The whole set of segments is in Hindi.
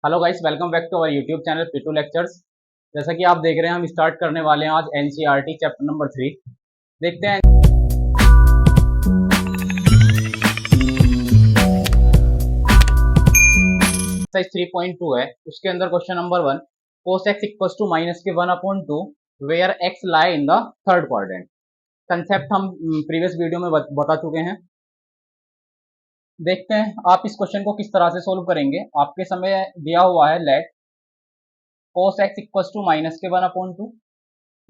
Hello guys, welcome back to our YouTube channel P two lectures. जैसा कि आप देख रहे हैं, हम स्टार्ट करने वाले हैं आज एनसीईआरटी चैप्टर नंबर 3। देखते हैं एक्सरसाइज 3.2 है, उसके अंदर question number 1, cos x equals to minus के 1/2 where x lie in the third quadrant. Concept हम प्रीवियस वीडियो में बता चुके हैं। देखते हैं आप इस क्वेश्चन को किस तरह से सोल्व करेंगे। आपके समय दिया हुआ है let cos x equals to minus के 1/2।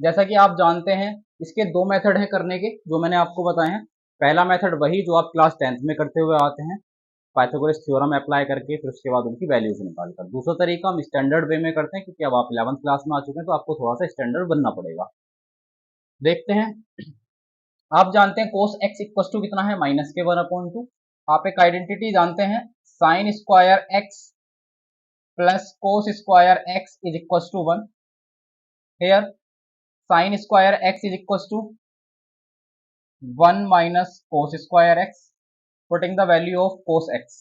जैसा कि आप जानते हैं, इसके दो मेथड हैं करने के, जो मैंने आपको बताए हैं। पहला मेथड वही जो आप क्लास 10th में करते हुए आते हैं, पाइथागोरस थ्योरम अप्लाई करके, फिर उसके बाद उनकी वैल्यूज निकालकर। दूसरा तरीका हम स्टैंडर्ड वे में करते हैं, क्योंकि अब आप 11th क्लास में आ चुके हैं, तो आपको थोड़ा सा स्टैंडर्ड बनना पड़ेगा। देखते हैं, आप जानते हैं cos x इक्वल टू कितना है, माइनस के 1/2। आप एक आइडेंटिटी जानते हैं, sine square x plus cos square x is equal to 1। Here sin square x is equals to 1 minus cos square x, putting the value of cos x.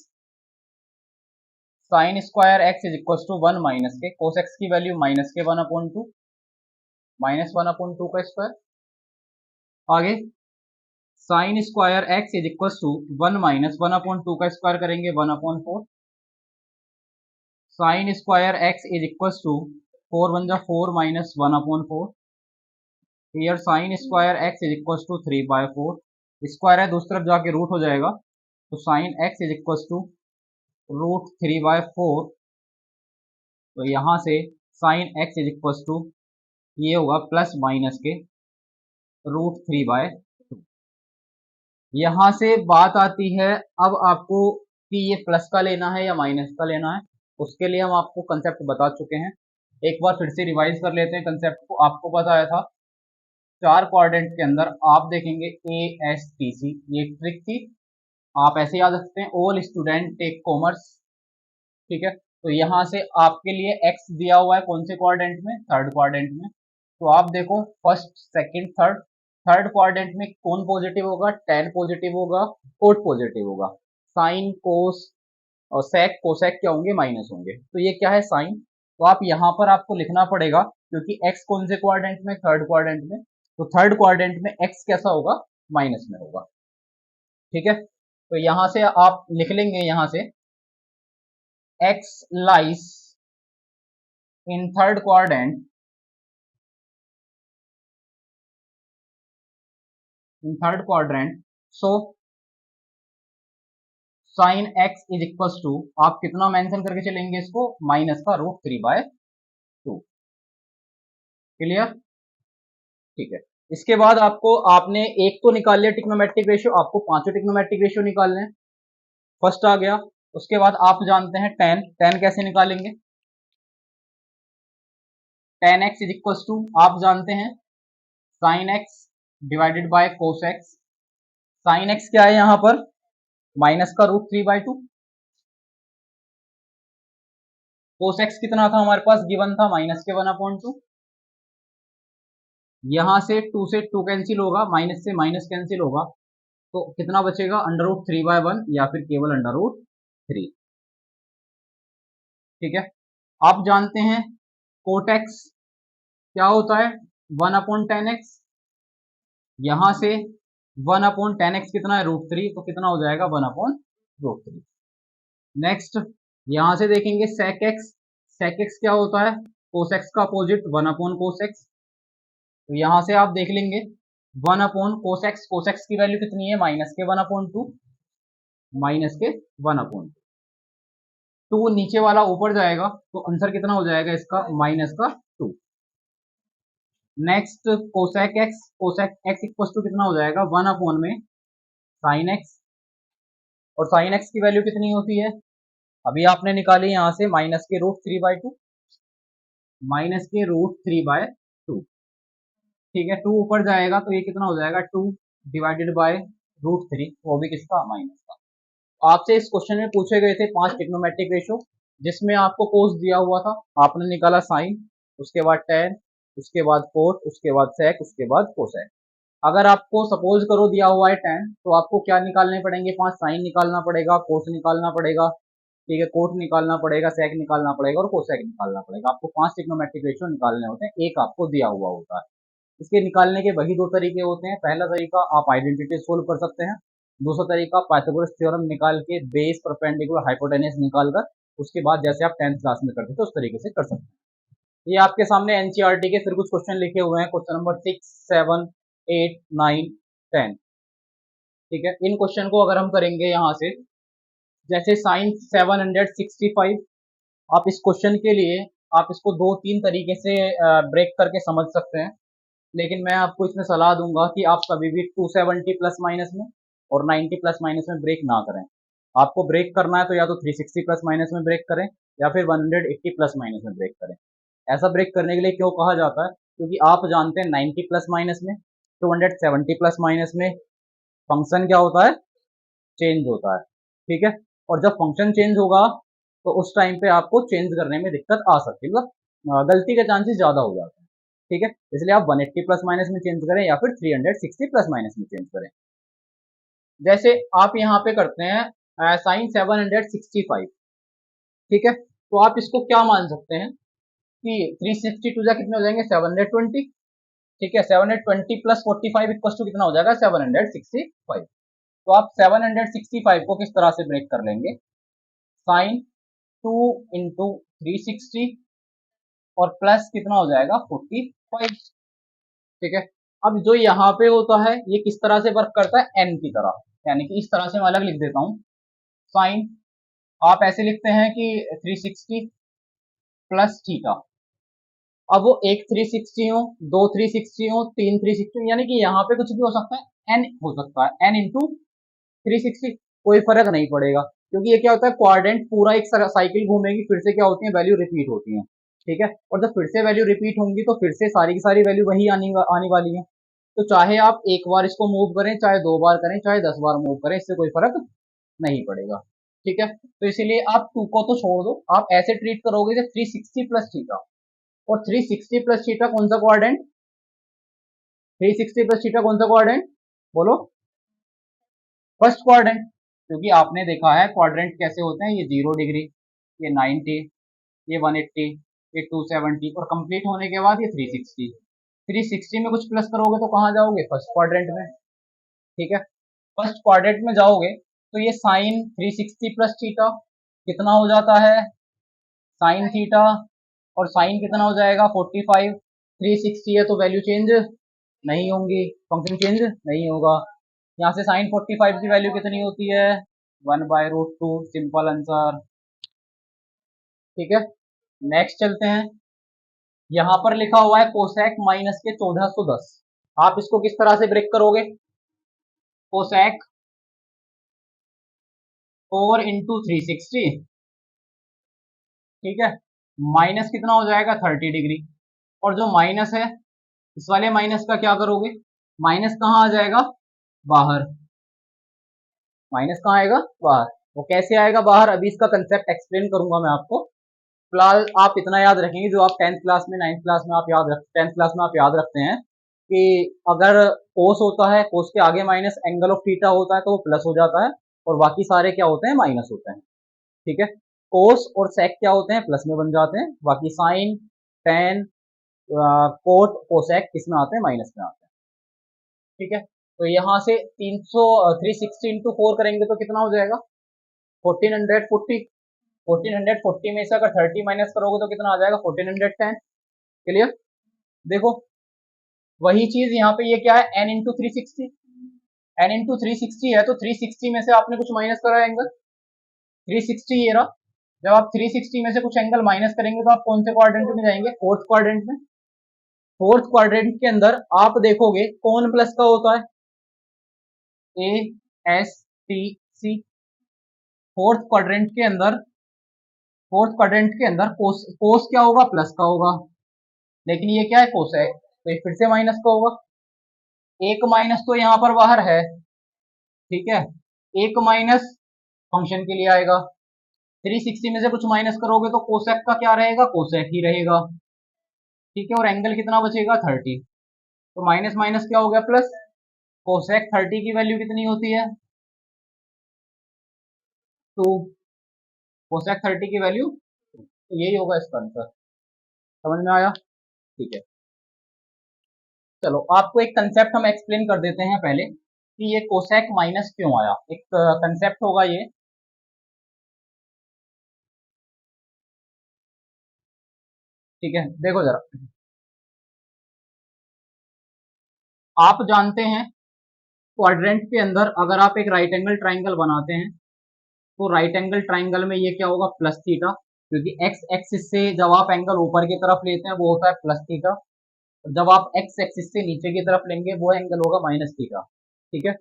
sin square x is equals to 1 minus के cos x की वैल्यू माइनस के 1/2, माइनस 1/2 का स्क्वायर। आगे sin square x is equals to 1 minus 1/2 का स्क्वायर करेंगे 1/4। sin square x is equals to 4 1 4 minus 1/4। Here sine square x is equal to 3/4। Square है, दूसरी तरफ जाके रूट हो जाएगा, तो sine x is equal to root 3/4। तो यहाँ से sine x is equal to ये होगा प्लस माइनस के रूट 3/2। यहाँ से बात आती है अब आपको कि ये प्लस का लेना है या माइनस का लेना है। उसके लिए हम आपको कंसेप्ट बता चुके हैं, एक बार फिर से रिवाइज कर लेते हैं कंसेप्ट को। आपको बताया था चार क्वाड्रेंट के अंदर आप देखेंगे ASTC, ये ट्रिक थी, आप ऐसे याद रखते हैं, ऑल स्टूडेंट टेक कॉमर्स। ठीक है, तो यहाँ से आपके लिए x दिया हुआ है कौन से क्वाड्रेंट में, थर्ड क्वाड्रेंट में। तो आप देखो first second third, third quadrant में कौन पॉजिटिव होगा, tan पॉजिटिव होगा, कोट पॉजिटिव होगा, साइन कोस और सेक कोसेक क्या होंगे, माइनस होंगे। तो ये क्या है, साइन। तो आप यहाँ पर आपको लिखना पड़ेगा, क्योंकि x कौन से क्वाड्रेंट में, थर्ड क्वाड्रेंट में, तो थर्ड क्वाड्रेंट में x कैसा होगा, माइनस में होगा। ठीक है, तो यहां से आप लिख लेंगे, यहां से x lies in third quadrant, in third quadrant, so sine x is equal to, आप कितना मेंशन करके चलेंगे इसको, माइनस का रूट 3/2। क्लियर? ठीक है, इसके बाद आपको, आपने एक तो निकाल लिया ट्रिग्नोमेट्रिक रेशियो, आपको पांचों ट्रिग्नोमेट्रिक रेशियो निकालने हैं। फर्स्ट आ गया, उसके बाद आप जानते हैं tan, tan कैसे निकालेंगे, tan x is equal to, आप जानते हैं sin x divided by cos x। sin x क्या है यहां पर, माइनस का रूट 3/2। cos x कितना था हमारे पास, गिवन था माइनस के 1/2। यहां से 2 से 2 कैंसिल होगा, माइनस से माइनस कैंसिल होगा, तो कितना बचेगा, अंडर रूट 3/1 या फिर केवल अंडर रूट 3। ठीक है, आप जानते हैं कोट एक्स क्या होता है, 1/10x। यहां से 1/10x कितना है, रूट 3, तो कितना हो जाएगा, 1/√3। नेक्स्ट यहां से देखेंगे sec x, sec x क्या होता है, cos x का अपोजिट 1/cos x। तो यहां से आप देख लेंगे 1/cos x, cos x की वैल्यू कितनी है, माइनस के 1/2, माइनस के 1/2। टू नीचे वाला ऊपर जाएगा, तो आंसर कितना हो जाएगा इसका, माइनस का 2। Next cosec x, cosec x equal to कितना हो जाएगा, 1/में साइन एक्स, और साइन एक्स की वैल्यू कितनी होती है, अभी आपने निकाली यहां से, माइनस के रूट 3/2, माइनस के रूट 3/2। ठीक है, 2 ऊपर जाएगा तो ये कितना हो जाएगा, 2 डिवाइडेड बाय रूट 3, वो भी किसका, माइनस का। आपसे इस क्वेश्चन में पूछे गए थे 5 ट्रिग्नोमेट्रिक रेशियो, जिसमें आपको कोस दिया हुआ था, आपने निकाला साइन, उसके बाद tan, उसके बाद कोट, उसके बाद सेक, उसके बाद कोसेक। अगर आपको सपोज करो दिया हुआ है tan, तो आपको क्या निकालने पड़ेंगे, 5 साइन निकालना पड़ेगा, कोस निकालना पड़ेगा, ठीक है, कोट निकालना पड़ेगा, सेक निकालना पड़ेगा और कोसेक निकालना पड़ेगा। आपको 5 ट्रिग्नोमेट्रिक रेशियो निकालने होते हैं, एक आपको दिया हुआ होता है। इसके निकालने के वही दो तरीके होते हैं। पहला तरीका आप आइडेंटिटी सोल्व कर सकते हैं, दूसरा तरीका पाइथागोरस थ्योरम निकाल के बेस परपेंडिकुलर हाइपोटेनस निकालकर उसके बाद जैसे आप 10th क्लास में करते थे उस तरीके से कर सकते हैं। ये आपके सामने एनसीईआरटी के फिर कुछ क्वेश्चन लिखे हुए हैं, क्वेश्चन नंबर 6, 7, 8, 9, 10। ठीक है, इन क्वेश्चन को अगर हम करेंगे यहाँ से, जैसे साइन 765, आप इस क्वेश्चन के लिए आप इसको दो तीन तरीके से ब्रेक करके समझ सकते हैं, लेकिन मैं आपको इसमें सलाह दूंगा कि आप कभी भी 270 प्लस माइनस में और 90 प्लस माइनस में ब्रेक ना करें। आपको ब्रेक करना है तो या तो 360 प्लस माइनस में ब्रेक करें या फिर 180 प्लस माइनस में ब्रेक करें। ऐसा ब्रेक करने के लिए क्यों कहा जाता है, क्योंकि आप जानते हैं 90 प्लस माइनस में, 270 प्लस माइनस में फंक्शन क्या होता है, चेंज होता है। ठीक है, और जब फंक्शन चेंज होगा तो उस टाइम पे आपको चेंज करने में दिक्कत आ सकती है, मतलब गलती के चांसेस ज्यादा हो जाते हैं। ठीक है, इसलिए आप 180 प्लस माइनस में चेंज करें या फिर 360 प्लस माइनस में चेंज करें। जैसे आप यहाँ पे करते हैं साइन 765। ठीक है, तो आप इसको क्या मान सकते हैं कि 362 जा कितने हो जाएंगे, 720। ठीक है, 720 प्लस 45 इक्वल टू कितना हो जाएगा, 765। तो आप 765 को किस तरह से ब्रेक कर लेंगे, साइन 2 इंटू 360 और प्लस कितना हो जाएगा 45। ठीक है, अब जो यहाँ पे होता है ये किस तरह से वर्क करता है, एन की तरह, यानी कि इस तरह से मैं अलग लिख देता हूँ। साइन आप ऐसे लिखते हैं कि 360 प्लस थीटा। अब वो एक 360 हो, दो 360 हो, तीन 360 हो, यानी कि यहाँ पे कुछ भी हो सकता है, एन हो सकता है, एन इंटू 360, कोई फर्क नहीं पड़ेगा, क्योंकि ये क्या होता है, क्वाड्रेंट पूरा एक साइकिल घूमेगी, फिर से क्या होती है, वैल्यू रिपीट होती है। ठीक है, और जब फिर से वैल्यू रिपीट होंगी तो फिर से सारी की सारी वैल्यू वही आने वाली है। तो चाहे आप एक बार इसको मूव करें, चाहे दो बार करें, चाहे 10 बार मूव करें, इससे कोई फर्क नहीं पड़ेगा। ठीक है, तो इसीलिए आप 2 को तो छोड़ दो, आप ऐसे ट्रीट करोगे जब 360 प्लस थीटा, और 360 प्लस थीटा कौन सा क्वाड्रेंट, 360 प्लस थीटा कौन सा क्वाड्रेंट, बोलो, फर्स्ट क्वाड्रेंट। क्योंकि आपने देखा है क्वाड्रेंट कैसे होते हैं, ये 0 डिग्री, ये 90, ये 180, ये 270 और कंप्लीट होने के बाद ये 360। 360 में कुछ प्लस करोगे तो कहाँ जाओगे, फर्स्ट क्वाड्रेंट में। ठीक है, फर्स्ट क्वाड्रेंट में जाओगे तो ये साइन 360 प्लस थीटा कितना हो जाता है, साइन थीटा, और साइन कितना हो जाएगा 45। 360 है तो वैल्यू चेंज नहीं होंगी, फंक्शन चेंज नहीं होगा। यहाँ से साइन 45 की वैल्यू कितनी होती है, 1/√2, सिंपल आंसर। ठीक है, नेक्स्ट चलते हैं। यहाँ पर लिखा हुआ है कोसेक माइनस के 1410। आप इसको किस तरह से ब्रेक करोगे, कोसेक 4 इंटू 360। ठीक है, माइनस कितना हो जाएगा 30 डिग्री, और जो माइनस है इस वाले माइनस का क्या करोगे, माइनस कहाँ आ जाएगा, बाहर। माइनस कहाँ आएगा, बाहर। वो कैसे आएगा बाहर, अभी इसका कंसेप्ट एक्सप्लेन करूंगा मैं आपको। फिलहाल आप इतना याद रखेंगे, जो आप 10th क्लास में, 9th क्लास में आप याद रख 10th क्लास में आप याद रखते हैं कि अगर कोस होता है, कोस के आगे माइनस एंगल ऑफ थीटा होता है तो वो प्लस हो जाता है, और बाकी सारे क्या होते हैं, माइनस होते हैं। ठीक है, कोस और सेक क्या होते हैं, प्लस में बन जाते हैं, बाकी साइन, टेन, कोट, कोसेक किसमें आते हैं, माइनस में आते हैं। ठीक है, तो यहाँ से 360 इंटू 4 करेंगे तो कितना हो जाएगा, 1440। 1440 में से अगर 30 माइनस करोगे तो कितना आ जाएगा, 1410। क्लियर, देखो वही चीज यहाँ पे, ये क्या है, n इंटू 360। n इंटू 360 है तो 360 में से आपने कुछ माइनस करा एंगल, 360 ये रहा। जब आप 360 में से कुछ एंगल माइनस करेंगे तो आप कौन से क्वाड्रेंट में जाएंगे, फोर्थ क्वाड्रेंट में। फोर्थ क्वाड्रेंट के अंदर आप देखोगे कौन प्लस का होता है, A S T C. Fourth quadrant के अंदर, फोर्थ क्वाड्रेंट के अंदर कोस, कोस क्या होगा, प्लस का होगा, लेकिन ये क्या है, कोस है, तो ये फिर से माइनस का होगा। एक माइनस तो यहाँ पर बाहर है, ठीक है, एक माइनस फंक्शन के लिए आएगा। 360 में से कुछ माइनस करोगे तो कोसेक का क्या रहेगा, कोसेक ही रहेगा। ठीक है, और एंगल कितना बचेगा, 30। तो माइनस माइनस क्या हो गया, प्लस। कोसेक 30 की वैल्यू कितनी होती है, 2। कोसेक 30 की वैल्यू, तो यही होगा इसका आंसर। समझ में आया? ठीक है, चलो आपको एक कंसेप्ट हम एक्सप्लेन कर देते हैं पहले कि ये कोसेक माइनस क्यों आया। एक कंसेप्ट होगा ये, ठीक है, देखो जरा, आप जानते हैं क्वाड्रेंट के अंदर अगर आप एक राइट एंगल ट्राइंगल बनाते हैं तो राइट एंगल ट्राइंगल में ये क्या होगा, प्लस थीटा, क्योंकि एक्स एक्सिस से जब आप एंगल ऊपर की तरफ लेते हैं वो होता है प्लस थीटा, और जब आप एक्स एक्सिस से नीचे की तरफ लेंगे वो एंगल होगा माइनस थीटा। ठीक है,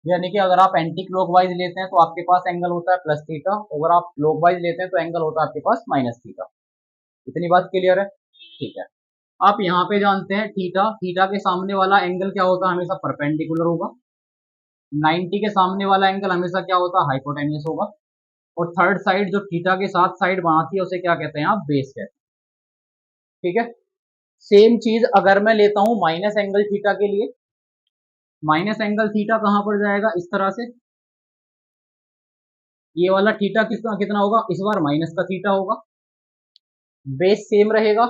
यानी कि अगर आप एंटी क्लॉकवाइज लेते हैं तो आपके पास एंगल होता है प्लस थीटा, अगर आप क्लॉकवाइज लेते हैं तो एंगल होता है आपके पास माइनस थीटा। इतनी बात क्लियर है? ठीक है, आप यहाँ पे जानते हैं थीटा, थीटा के सामने वाला एंगल क्या होता है, हमेशा परपेंडिकुलर होगा। 90 के सामने वाला एंगल हमेशा क्या होता है, हाइपोटेन्यूस होगा। और थर्ड साइड जो थीटा के साथ साइड बनाती है उसे क्या कहते हैं, आप बेस कहते हैं। ठीक है, सेम चीज अगर मैं लेता हूं माइनस एंगल थीटा के लिए, माइनस एंगल थीटा कहां पर जाएगा, इस तरह से, ये वाला थीटा कितना कितना होगा, इस बार माइनस का थीटा होगा। बेस सेम रहेगा,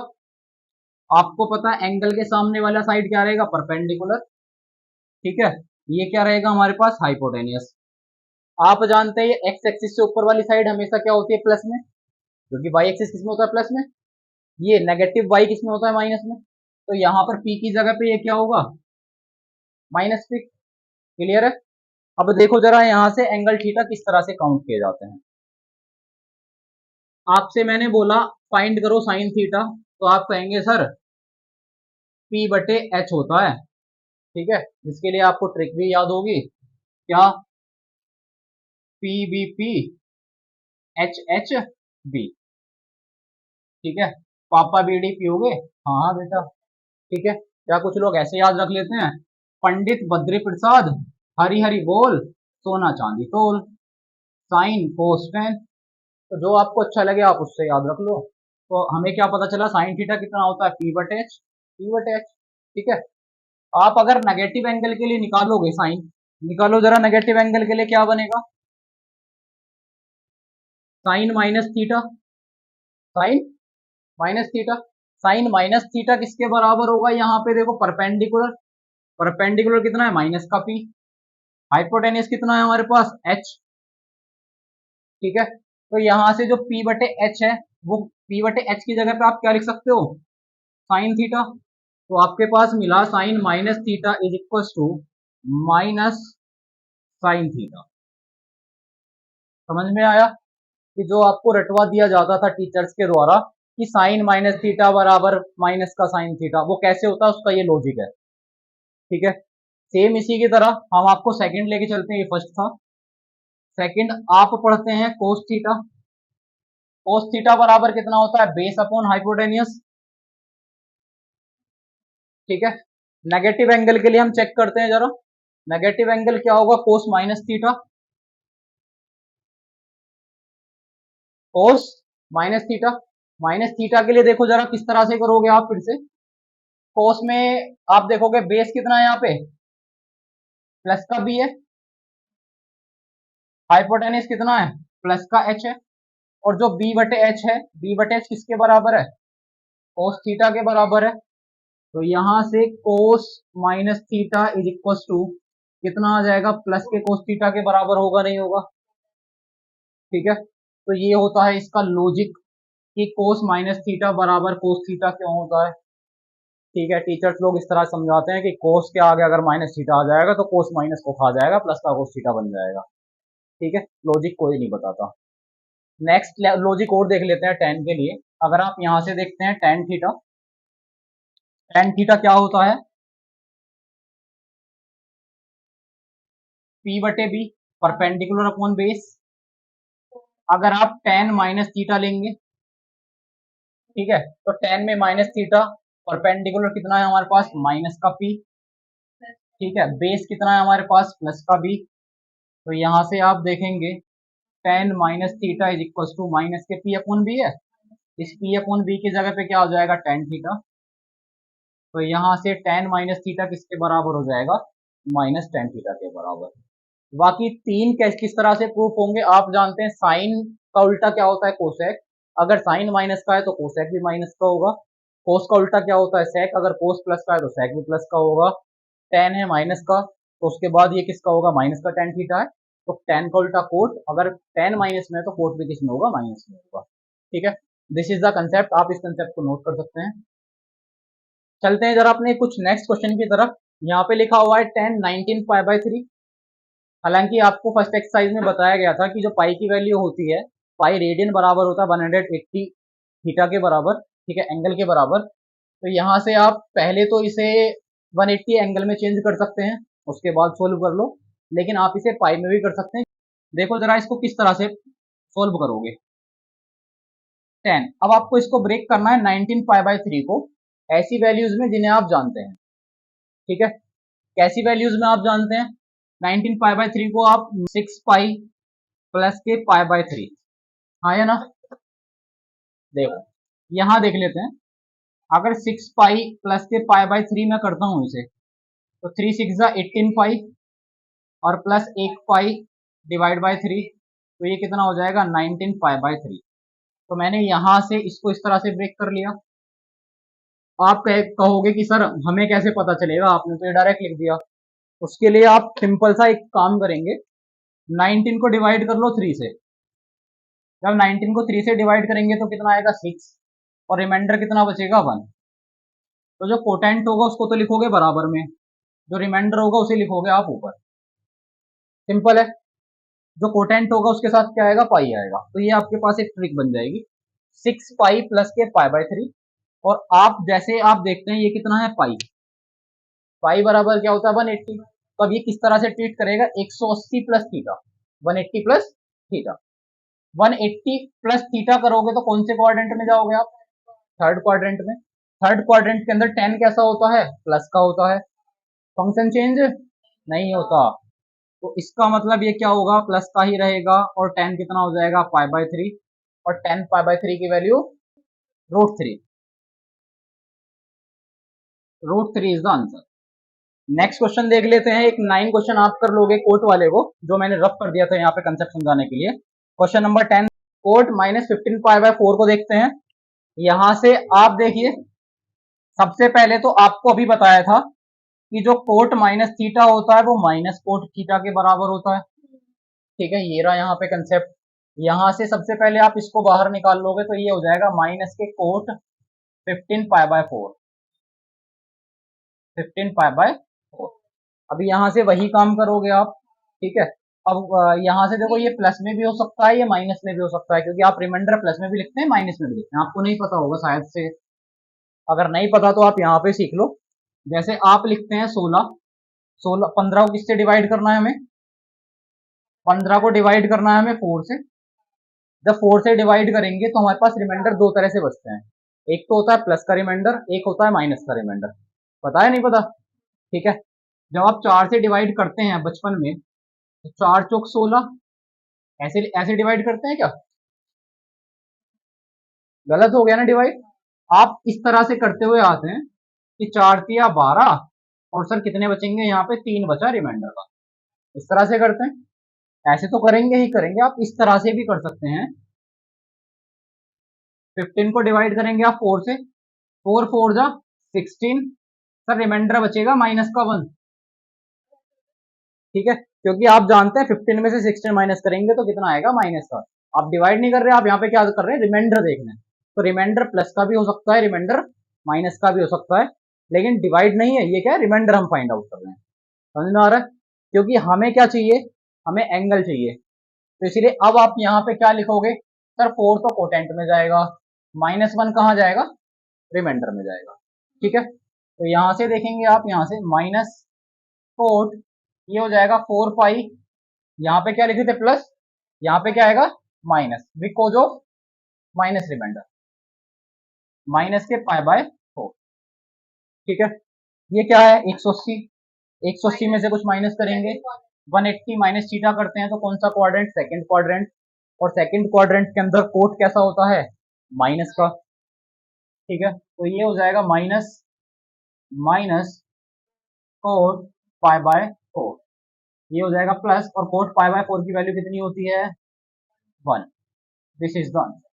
आपको पता है एंगल के सामने वाला साइड क्या रहेगा, परपेंडिकुलर। ठीक है, ये क्या रहेगा हमारे पास, हाइपोटेनियस। आप जानते हैं एक्स एक्सिस से ऊपर वाली साइड हमेशा क्या होती है, प्लस में, क्योंकि वाई एक्सिस किसमें होता है, प्लस में। ये नेगेटिव वाई किसमें होता है, माइनस में। तो यहाँ पर पी की जगह पे ये क्या होगा, माइनस पी। क्लियर है? अब देखो जरा यहाँ से एंगल थीटा किस तरह से काउंट किए जाते हैं। आपसे मैंने बोला फाइंड करो साइन थीटा, तो आप कहेंगे सर पी बटे एच होता है। ठीक है, इसके लिए आपको ट्रिक भी याद होगी, क्या, P B P H H B. ठीक है, पापा बीडी पियोगे, हाँ हाँ बेटा। ठीक है, क्या कुछ लोग ऐसे याद रख लेते हैं, पंडित बद्री प्रसाद हरी हरी बोल, सोना चांदी तोल, साइन कोस टेन। तो जो आपको अच्छा लगे आप उससे याद रख लो। तो हमें क्या पता चला, साइन थीटा कितना होता है, पी बटे एच, पी बटे एच। ठीक है, आप अगर नेगेटिव एंगल के लिए निकालोगे साइन, निकालो जरा नेगेटिव एंगल के लिए क्या बनेगा, sine minus theta, sine minus theta. Sine minus theta किसके बराबर होगा, यहाँ पे देखो परपेंडिकुलर, परपेंडिकुलर कितना है, माइनस का पी। हाइपोटेनियस कितना है हमारे पास, एच। ठीक है, तो यहां से जो P बटे एच है, वो P बटे एच की जगह पे आप क्या लिख सकते हो, साइन थीटा। तो आपके पास मिला sine minus theta is equal to minus sine theta. समझ में आया कि जो आपको रटवा दिया जाता था टीचर्स के द्वारा कि साइन माइनस थीटा बराबर माइनस का साइन थीटा, वो कैसे होता है, उसका ये लॉजिक है। ठीक है, सेम इसी की तरह हम आपको सेकंड लेके चलते हैं, ये फर्स्ट था। सेकंड आप पढ़ते हैं कोस थीटा, कोस थीटा बराबर कितना होता है, बेस अपॉन हाइपोटेनियस। ठीक है, नेगेटिव एंगल के लिए हम चेक करते हैं जरा, नेगेटिव एंगल क्या होगा, कोस माइनस थीटा, कोस माइनस थीटा। माइनस थीटा के लिए देखो जरा किस तरह से करोगे आप, फिर से कोस में आप देखोगे बेस कितना है यहाँ पे, प्लस का बी है, हाइपोटेनियस कितना है, प्लस का एच है, और जो बी बटे एच है, बी बटे एच किसके बराबर है, कोस थीटा के बराबर है। तो यहां से cos minus theta is equal to कितना आ जाएगा, प्लस के कोस थीटा के बराबर होगा, नहीं होगा। ठीक है, तो ये होता है इसका लॉजिक कि कोस माइनस थीटा बराबर कोस थीटा क्यों होता है। ठीक है, टीचर्स लोग इस तरह समझाते हैं कि कोस के आगे अगर माइनस थीटा आ जाएगा तो कोस माइनस को खा जाएगा, प्लस का कोस थीटा बन जाएगा। ठीक है, लॉजिक कोई नहीं बताता। नेक्स्ट लॉजिक और देख लेते हैं टेन के लिए। अगर आप यहां से देखते हैं टेन थीटा, टेन थीटा क्या होता है, पी बटे बी, परपेंडिकुलर अपॉन बेस। अगर आप टेन माइनस थीटा लेंगे, ठीक है, तो टेन में माइनस थीटा, परपेंडिकुलर कितना है हमारे पास, माइनस का पी। ठीक है, बेस कितना है हमारे पास, प्लस का बी। तो यहां से आप देखेंगे tan minus theta is equal to minus के पी अपॉन बी है, इस पी अपॉन बी की जगह पे क्या हो जाएगा, टेन थीटा। तो यहां से टेन माइनस थीटा किसके बराबर हो जाएगा, माइनस टेन थीटा के बराबर। बाकी तीन किस तरह से प्रूफ होंगे, आप जानते हैं साइन का उल्टा क्या होता है कोसेक, अगर साइन माइनस का है तो कोसेक भी माइनस का होगा। कोस का उल्टा क्या होता है सेक, अगर कोस प्लस का है तो सेक भी प्लस का होगा। टेन है माइनस का, तो उसके बाद ये किसका होगा, माइनस का टेन थीटा है, तो टेन का उल्टा कोट, अगर टेन माइनस में है तो कोट भी किसमें होगा, माइनस में होगा। ठीक है, दिस इज द कंसेप्ट, आप इस कंसेप्ट को नोट कर सकते हैं। चलते हैं जरा अपने कुछ नेक्स्ट क्वेश्चन की तरफ। यहाँ पे लिखा हुआ है 10 19 पाई बाय 3। हालांकि आपको फर्स्ट एक्सरसाइज में बताया गया था कि जो पाई की वैल्यू होती है, पाई रेडियन बराबर होता है 180 थीटा के बराबर, ठीक है, एंगल के बराबर। तो यहाँ से आप पहले तो इसे 180 एंगल में चेंज कर सकते हैं, उसके बाद सोल्व कर लो, लेकिन आप इसे पाई में भी कर सकते हैं। देखो जरा इसको किस तरह से सोल्व करोगे। 10, अब आपको इसको ब्रेक करना है 19 पाई बाय 3 को ऐसी वैल्यूज में जिन्हें आप जानते हैं। ठीक है, कैसी वैल्यूज में आप जानते हैं, 19 पाई बाय 3 को आप 6 पाई प्लस के पाई बाय 3, हाँ या ना। देखो यहां देख लेते हैं, अगर 6 पाई प्लस के पाई बाय 3 में करता हूं इसे, तो 3 6 18 पाई और प्लस 1 पाई डिवाइड बाय 3, तो ये कितना हो जाएगा 19 पाई बाय 3। तो मैंने यहां से इसको इस तरह से ब्रेक कर लिया। आप कहोगे कि सर हमें कैसे पता चलेगा, आपने तो ये डायरेक्ट लिख दिया। उसके लिए आप सिंपल सा एक काम करेंगे, 19 को डिवाइड कर लो 3 से। जब 19 को 3 से डिवाइड करेंगे तो कितना आएगा 6, और रिमाइंडर कितना बचेगा 1। तो जो कोटेंट होगा उसको तो लिखोगे बराबर में, जो रिमाइंडर होगा उसे लिखोगे आप ऊपर। सिंपल है, जो कोटेंट होगा उसके साथ क्या आएगा, पाई आएगा। तो ये आपके पास एक ट्रिक बन जाएगी, 6 पाई प्लस के पाई बाय 3। और आप जैसे आप देखते हैं ये कितना है पाई, पाई बराबर क्या होता है 180। तो अब ये किस तरह से ट्रीट करेगा, 180 plus theta, 180 plus theta, 180 plus theta करोगे तो कौन से क्वाड्रेंट में जाओगे आप, थर्ड क्वाड्रेंट में। थर्ड क्वाड्रेंट के अंदर 10 कैसा होता है, प्लस का होता है, फंक्शन चेंज नहीं होता। तो इसका मतलब ये क्या होगा, प्लस का ही रहेगा, और 10 कितना हो जाएगा पाई बाय 3, और 10 पाई बाय 3 की value √3, √3 is the answer. Next question देख लेते हैं, एक 9 क्वेश्चन आप कर लोगे कोट वाले को, जो मैंने रफ कर दिया था यहाँ पे कंसेप्ट समझाने के लिए। Question number 10, cot -15 pi by 4 को देखते हैं। यहां से आप देखिए, सबसे पहले तो आपको अभी बताया था कि जो कोट माइनस थीटा होता है वो माइनस कोट थीटा के बराबर होता है। ठीक है, ये रहा यहाँ पे कंसेप्ट। यहां से सबसे पहले आप इसको बाहर निकाल लोगे तो ये हो जाएगा माइनस के cot 15 pi by 4, 15 pi by 4। अभी यहां से वही काम करोगे आप। ठीक है, अब यहां से देखो ये प्लस में भी हो सकता है, ये माइनस में भी हो सकता है, क्योंकि आप रिमाइंडर प्लस में भी लिखते हैं माइनस में भी लिखते हैं, आपको नहीं पता होगा शायद से। अगर नहीं पता तो आप यहाँ पे सीख लो। जैसे आप लिखते हैं 16, 16 15 को किससे डिवाइड करना है हमें, 15 को डिवाइड करना है हमें 4 से। जब 4 से डिवाइड करेंगे तो हमारे पास रिमाइंडर दो तरह से बचते हैं, एक तो होता है प्लस का रिमाइंडर, एक होता है माइनस का रिमाइंडर। पता है नहीं पता, ठीक है। जब आप 4 से डिवाइड करते हैं बचपन में, तो 4 चौक 16, ऐसे ऐसे डिवाइड करते हैं क्या, गलत हो गया ना डिवाइड। आप इस तरह से करते हुए आते हैं कि 4 तिया 12, और सर कितने बचेंगे, यहाँ पे 3 बचा रिमाइंडर का, इस तरह से करते हैं। ऐसे तो करेंगे ही करेंगे, आप इस तरह से भी कर सकते हैं। 15 को डिवाइड करेंगे आप 4 से, 4 4 जा 16, सर रिमाइंडर बचेगा माइनस का 1। ठीक है, क्योंकि आप जानते हैं 15 में से 16 माइनस करेंगे तो कितना आएगा, माइनस का। आप डिवाइड नहीं कर रहे, आप यहाँ पे क्या कर रहे हैं, रिमाइंडर देख रहे हैं। तो रिमाइंडर प्लस का भी हो सकता है, रिमाइंडर माइनस का भी हो सकता है, लेकिन डिवाइड नहीं है, ये क्या है, रिमाइंडर हम फाइंड आउट कर रहे हैं। समझ में आ रहा है, क्योंकि हमें क्या चाहिए, हमें एंगल चाहिए। तो इसीलिए अब आप यहाँ पे क्या लिखोगे, सर 4 तो कोटेंट में जाएगा, -1 कहाँ जाएगा, रिमाइंडर में जाएगा। ठीक है, तो यहां से देखेंगे आप, यहां से माइनस कोट, ये हो जाएगा 4 पाई, यहाँ पे क्या लिखे थे प्लस, यहाँ पे क्या आएगा minus, because of minus remainder, minus के पाई बाय 4। ठीक है, ये क्या है 180, 180 में से कुछ माइनस करेंगे, 180 माइनस थीटा करते हैं तो कौन सा क्वाड्रेंट, सेकंड क्वाड्रेंट। और सेकंड क्वाड्रेंट के अंदर कोट कैसा होता है, माइनस का। ठीक है, तो ये हो जाएगा minus, minus cot pi by 4, ये हो जाएगा प्लस, और कोट पाई बाय 4 की वैल्यू कितनी होती है 1। This is the